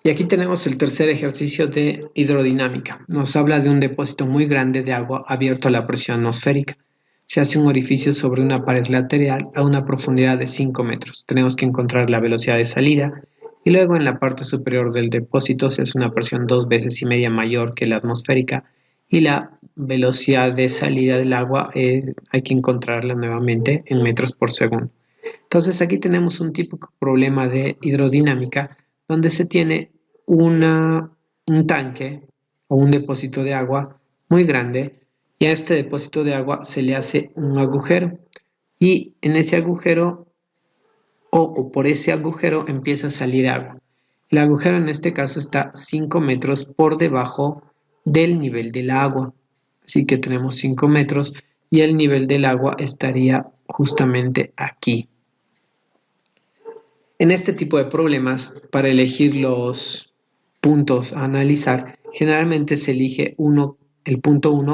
Y aquí tenemos el tercer ejercicio de hidrodinámica. Nos habla de un depósito muy grande de agua abierto a la presión atmosférica. Se hace un orificio sobre una pared lateral a una profundidad de 5 metros. Tenemos que encontrar la velocidad de salida y luego en la parte superior del depósito se hace una presión 2 veces y media mayor que la atmosférica y la velocidad de salida del agua hay que encontrarla nuevamente en metros por segundo. Entonces aquí tenemos un típico problema de hidrodinámica donde se tiene un tanque o un depósito de agua muy grande y a este depósito de agua se le hace un agujero y en ese agujero o por ese agujero empieza a salir agua. El agujero en este caso está 5 metros por debajo del nivel del agua. Así que tenemos 5 metros y el nivel del agua estaría justamente aquí. En este tipo de problemas, para elegir los puntos a analizar, generalmente se elige el punto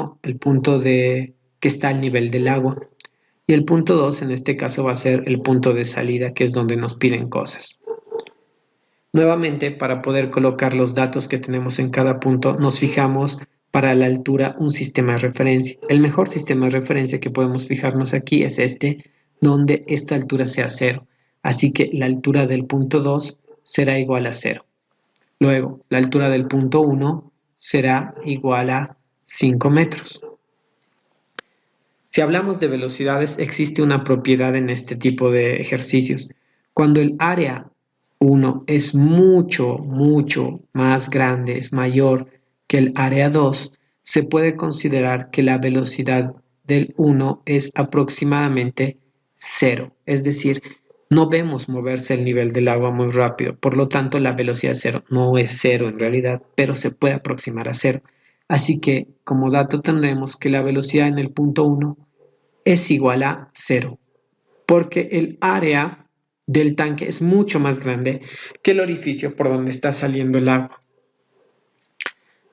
que está al nivel del agua. Y el punto 2, en este caso, va a ser el punto de salida, que es donde nos piden cosas. Nuevamente, para poder colocar los datos que tenemos en cada punto, nos fijamos para la altura un sistema de referencia. El mejor sistema de referencia que podemos fijarnos aquí es este, donde esta altura sea 0. Así que la altura del punto 2 será igual a 0. Luego, la altura del punto 1 será igual a 5 metros. Si hablamos de velocidades, existe una propiedad en este tipo de ejercicios. Cuando el área 1 es mucho, mucho más grande, es mayor que el área 2, se puede considerar que la velocidad del 1 es aproximadamente 0. Es decir, no vemos moverse el nivel del agua muy rápido, por lo tanto la velocidad 0 no es 0 en realidad, pero se puede aproximar a 0. Así que como dato tendremos que la velocidad en el punto 1 es igual a 0, porque el área del tanque es mucho más grande que el orificio por donde está saliendo el agua.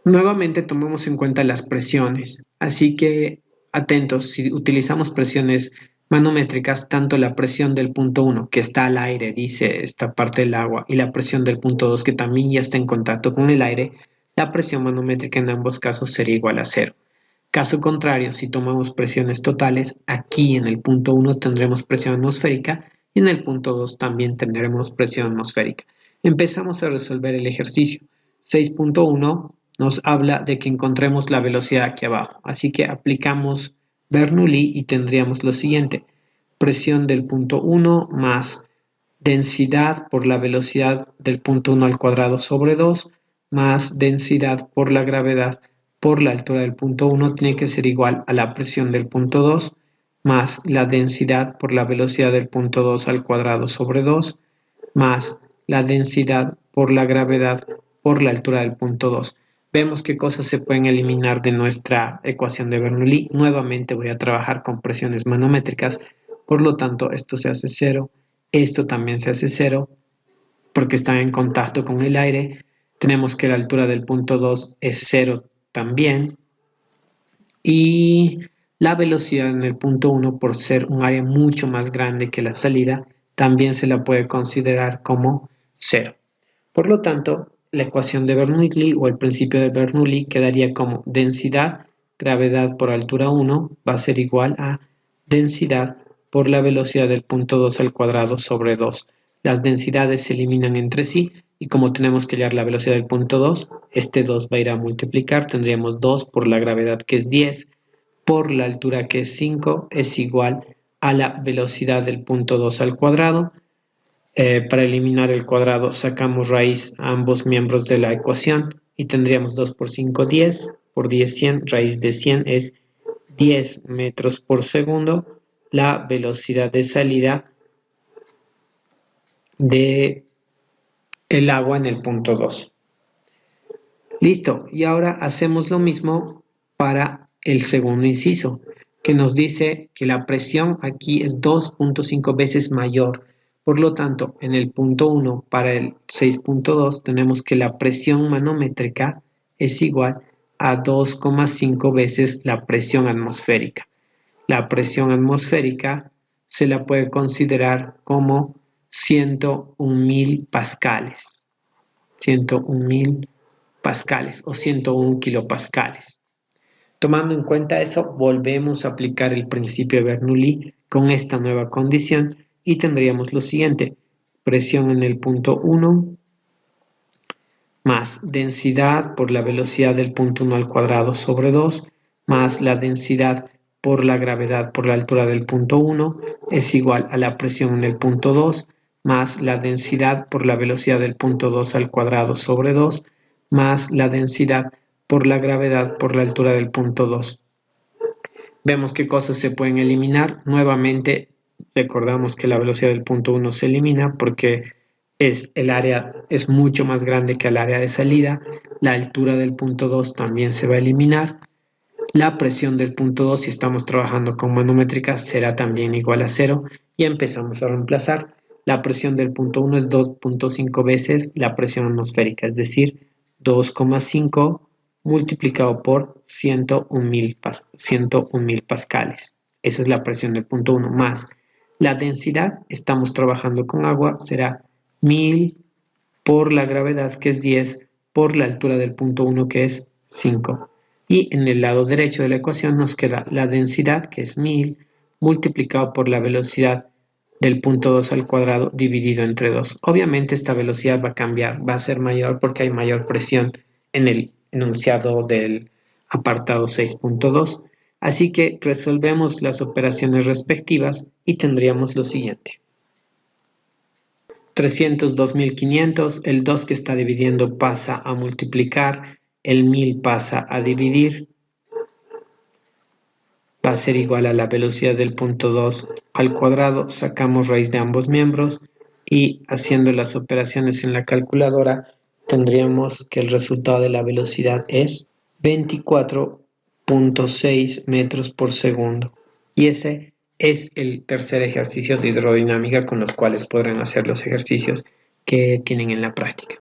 Nuevamente tomamos en cuenta las presiones, así que atentos, si utilizamos presiones manométricas, tanto la presión del punto 1 que está al aire, dice esta parte del agua, y la presión del punto 2 que también ya está en contacto con el aire, la presión manométrica en ambos casos sería igual a 0. Caso contrario, si tomamos presiones totales, aquí en el punto 1 tendremos presión atmosférica y en el punto 2 también tendremos presión atmosférica. Empezamos a resolver el ejercicio. 6.1 nos habla de que encontremos la velocidad aquí abajo, así que aplicamos Bernoulli y tendríamos lo siguiente: presión del punto 1 más densidad por la velocidad del punto 1 al cuadrado sobre 2 más densidad por la gravedad por la altura del punto 1 tiene que ser igual a la presión del punto 2 más la densidad por la velocidad del punto 2 al cuadrado sobre 2 más la densidad por la gravedad por la altura del punto 2. Vemos qué cosas se pueden eliminar de nuestra ecuación de Bernoulli. Nuevamente voy a trabajar con presiones manométricas, por lo tanto esto se hace 0, esto también se hace 0 porque están en contacto con el aire. Tenemos que la altura del punto 2 es 0 también. Y la velocidad en el punto 1, por ser un área mucho más grande que la salida, también se la puede considerar como 0. Por lo tanto, la ecuación de Bernoulli o el principio de Bernoulli quedaría como densidad, gravedad por altura 1 va a ser igual a densidad por la velocidad del punto 2 al cuadrado sobre 2. Las densidades se eliminan entre sí y como tenemos que hallar la velocidad del punto 2, este 2 va a ir a multiplicar, tendríamos 2 por la gravedad que es 10, por la altura que es 5, es igual a la velocidad del punto 2 al cuadrado. Para eliminar el cuadrado sacamos raíz a ambos miembros de la ecuación y tendríamos 2 por 5, 10, por 10, 100, raíz de 100 es 10 metros por segundo, la velocidad de salida de el agua en el punto 2. Listo, y ahora hacemos lo mismo para el segundo inciso, que nos dice que la presión aquí es 2.5 veces mayor. Por lo tanto, en el punto 1 para el 6.2 tenemos que la presión manométrica es igual a 2,5 veces la presión atmosférica. La presión atmosférica se la puede considerar como 101.000 pascales. 101.000 pascales o 101 kilopascales. Tomando en cuenta eso, volvemos a aplicar el principio de Bernoulli con esta nueva condición y tendríamos lo siguiente: presión en el punto 1 más densidad por la velocidad del punto 1 al cuadrado sobre 2 más la densidad por la gravedad por la altura del punto 1 es igual a la presión en el punto 2 más la densidad por la velocidad del punto 2 al cuadrado sobre 2 más la densidad por la gravedad por la altura del punto 2. Vemos qué cosas se pueden eliminar. Nuevamente recordamos que la velocidad del punto 1 se elimina porque el área es mucho más grande que el área de salida. La altura del punto 2 también se va a eliminar. La presión del punto 2, si estamos trabajando con manométrica, será también igual a 0 y empezamos a reemplazar. La presión del punto 1 es 2.5 veces la presión atmosférica, es decir, 2,5 multiplicado por 101.000 pascales. Esa es la presión del punto 1 más la densidad. Estamos trabajando con agua, será 1000 por la gravedad, que es 10, por la altura del punto 1, que es 5. Y en el lado derecho de la ecuación nos queda la densidad, que es 1000, multiplicado por la velocidad del punto 2 al cuadrado dividido entre 2. Obviamente esta velocidad va a cambiar, va a ser mayor porque hay mayor presión en el enunciado del apartado 6.2. Así que resolvemos las operaciones respectivas y tendríamos lo siguiente: 302.500, el 2 que está dividiendo pasa a multiplicar, el 1000 pasa a dividir, va a ser igual a la velocidad del punto 2 al cuadrado, sacamos raíz de ambos miembros y haciendo las operaciones en la calculadora tendríamos que el resultado de la velocidad es 24.6 metros por segundo. Y ese es el tercer ejercicio de hidrodinámica con los cuales podrán hacer los ejercicios que tienen en la práctica.